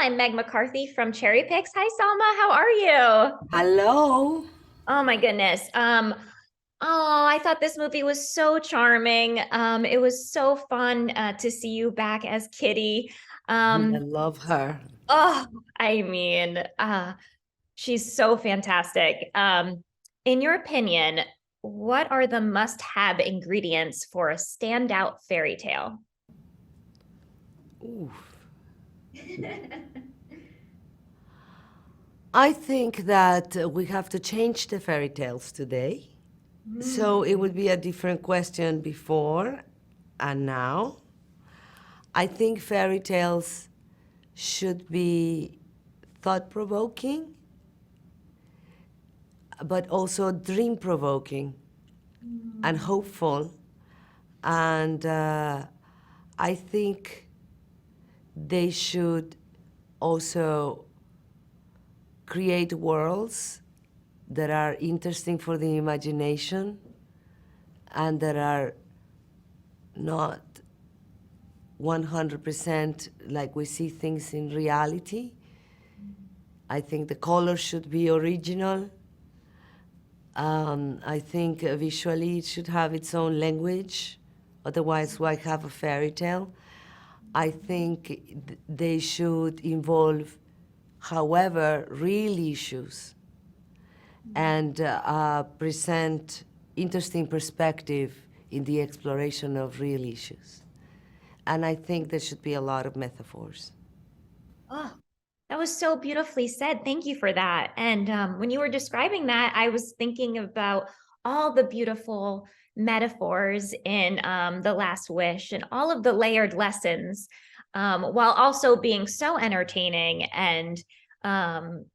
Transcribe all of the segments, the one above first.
I'm Meg McCarthy from CherryPicks. Hi, Salma. How are you? Hello. Oh my goodness. I thought this movie was so charming. It was so fun to see you back as Kitty. I Um, love her. oh, I mean, she's so fantastic. In your opinion, what are the must-have ingredients for a standout fairy tale? Ooh. I think that we have to change the fairy tales today. So it would be a different question before and now. I think fairy tales should be thought provoking, but also dream provoking and hopeful. And I think they should also create worlds that are interesting for the imagination and that are not 100% like we see things in reality. I think the color should be original. I think visually it should have its own language. Otherwise, why have a fairy tale? I think they should involve, however, real issues and present interesting perspective in the exploration of real issues. And I think there should be a lot of metaphors. Oh, that was so beautifully said. Thank you for that. And when you were describing that, I was thinking about all the beautiful metaphors in The Last Wish and all of the layered lessons, while also being so entertaining and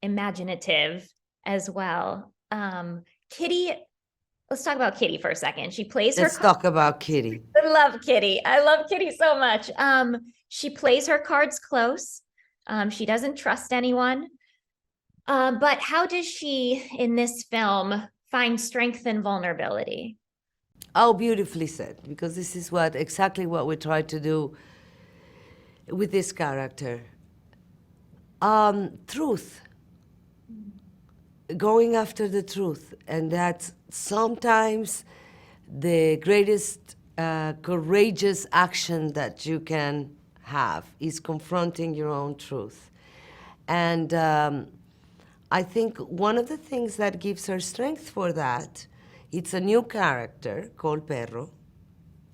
imaginative as well. Kitty, let's talk about Kitty for a second. She plays her Let's talk about Kitty. I love Kitty. I love Kitty so much. She plays her cards close. She doesn't trust anyone. But how does she, in this film, find strength and vulnerability? Oh, beautifully said, because this is exactly what we try to do with this character. Truth, going after the truth, and that's sometimes the greatest courageous action that you can have is confronting your own truth. And I think one of the things that gives her strength for that, it's a new character called Perro.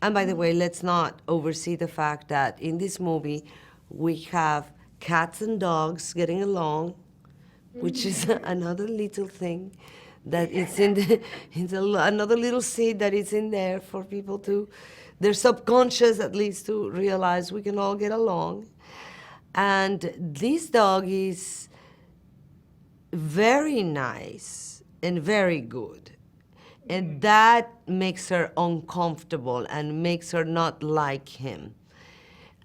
And by the way, let's not oversee the fact that in this movie we have cats and dogs getting along, which is another little thing that it's in the, another little seed that is in there for people to, their subconscious at least, to realize we can all get along. And this dog is very nice and very good. And that makes her uncomfortable and makes her not like him.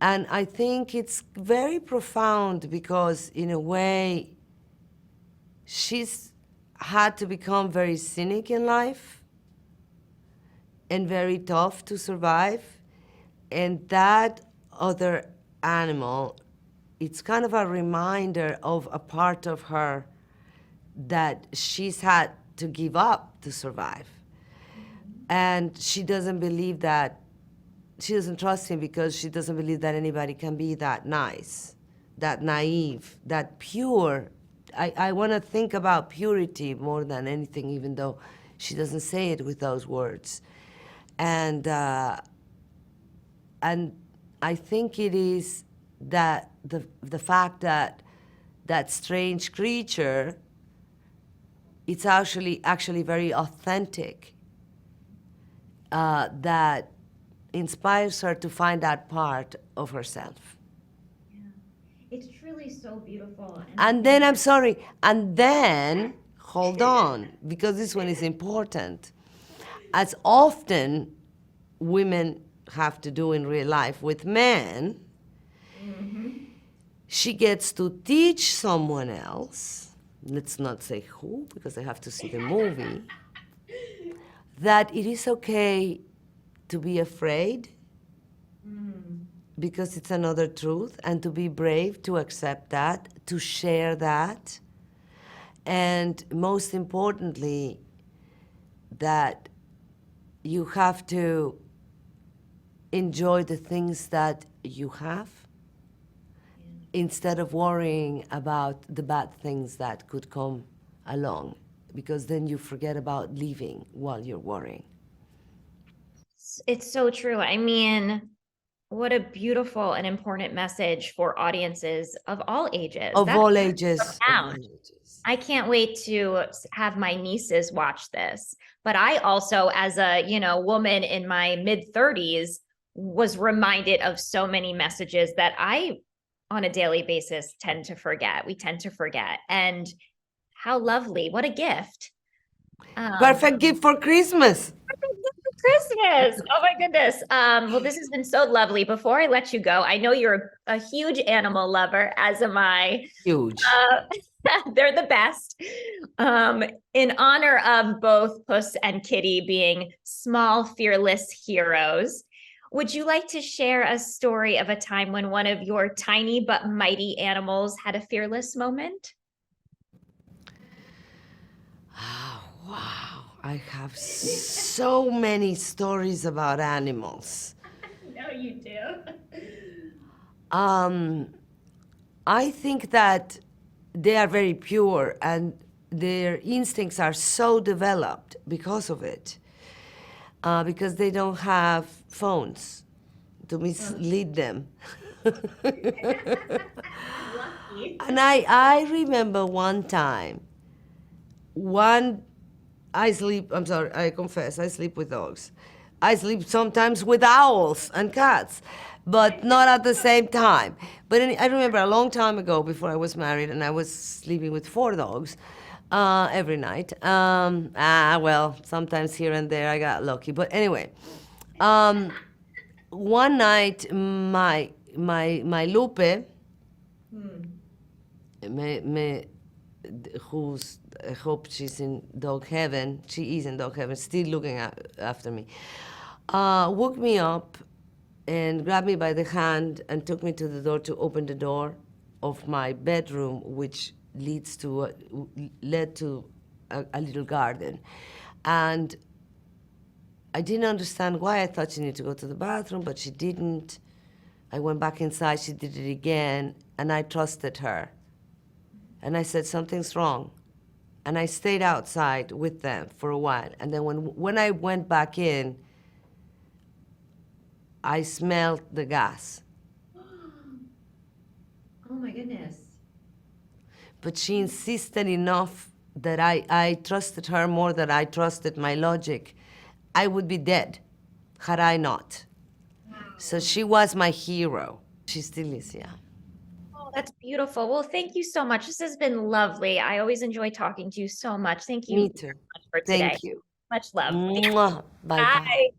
And I think it's very profound because, in a way, she's had to become very cynic in life and very tough to survive. And that other animal, it's kind of a reminder of a part of her that she's had to give up to survive. And she doesn't believe that, she doesn't trust him because she doesn't believe that anybody can be that nice, that naive, that pure. I want to think about purity more than anything, even though she doesn't say it with those words. And I think it is that the fact that that strange creature, it's actually very authentic, that inspires her to find that part of herself. Yeah. It's truly so beautiful. And I And think then, I'm sorry, and then, hold on, because this one is important. As often women have to do in real life with men, she gets to teach someone else, let's not say who, because I have to see the movie, that it is okay to be afraid, because it's another truth, and to be brave to accept that, to share that, and most importantly, that you have to enjoy the things that you have instead of worrying about the bad things that could come along, because then you forget about living while you're worrying. It's so true. I mean, what a beautiful and important message for audiences of all ages. Of That's all ages, of all profound. ages. I can't wait to have my nieces watch this. But I also, as a, woman in my mid 30s, was reminded of so many messages that I, on a daily basis, tend to forget. We tend to forget. And how lovely. What a gift. Perfect gift for Christmas. Christmas. Oh my goodness. Well, this has been so lovely. Before I let you go, I know you're a huge animal lover, as am I. Huge. They're the best. In honor of both Puss and Kitty being small, fearless heroes, would you like to share a story of a time when one of your tiny but mighty animals had a fearless moment? Oh, wow. I have so many stories about animals. No, you do. I think that they are very pure and their instincts are so developed because of it, because they don't have phones to mislead them. Lucky. And I remember one time, I'm sorry, I confess, I sleep with dogs. I sleep sometimes with owls and cats, but not at the same time. But I remember a long time ago, before I was married, and I was sleeping with 4 dogs every night. Well, sometimes here and there I got lucky. But anyway, one night, my Lupe, me, who's, I hope she's in dog heaven. She is in dog heaven, still looking after me. Woke me up and grabbed me by the hand and took me to the door to open the door of my bedroom, which led to a little garden. And I didn't understand why. I thought she needed to go to the bathroom, but she didn't. I went back inside, she did it again, and I trusted her. And I said, something's wrong. And I stayed outside with them for a while. And then when I went back in, I smelled the gas. Oh my goodness. But she insisted enough that I trusted her more than I trusted my logic. I would be dead had I not. So she was my hero. She still is, yeah. Oh, that's beautiful. Well, thank you so much. This has been lovely. I always enjoy talking to you so much. Thank you Me so too. much for today. Thank you. Much love. Mwah. Bye bye. Bye.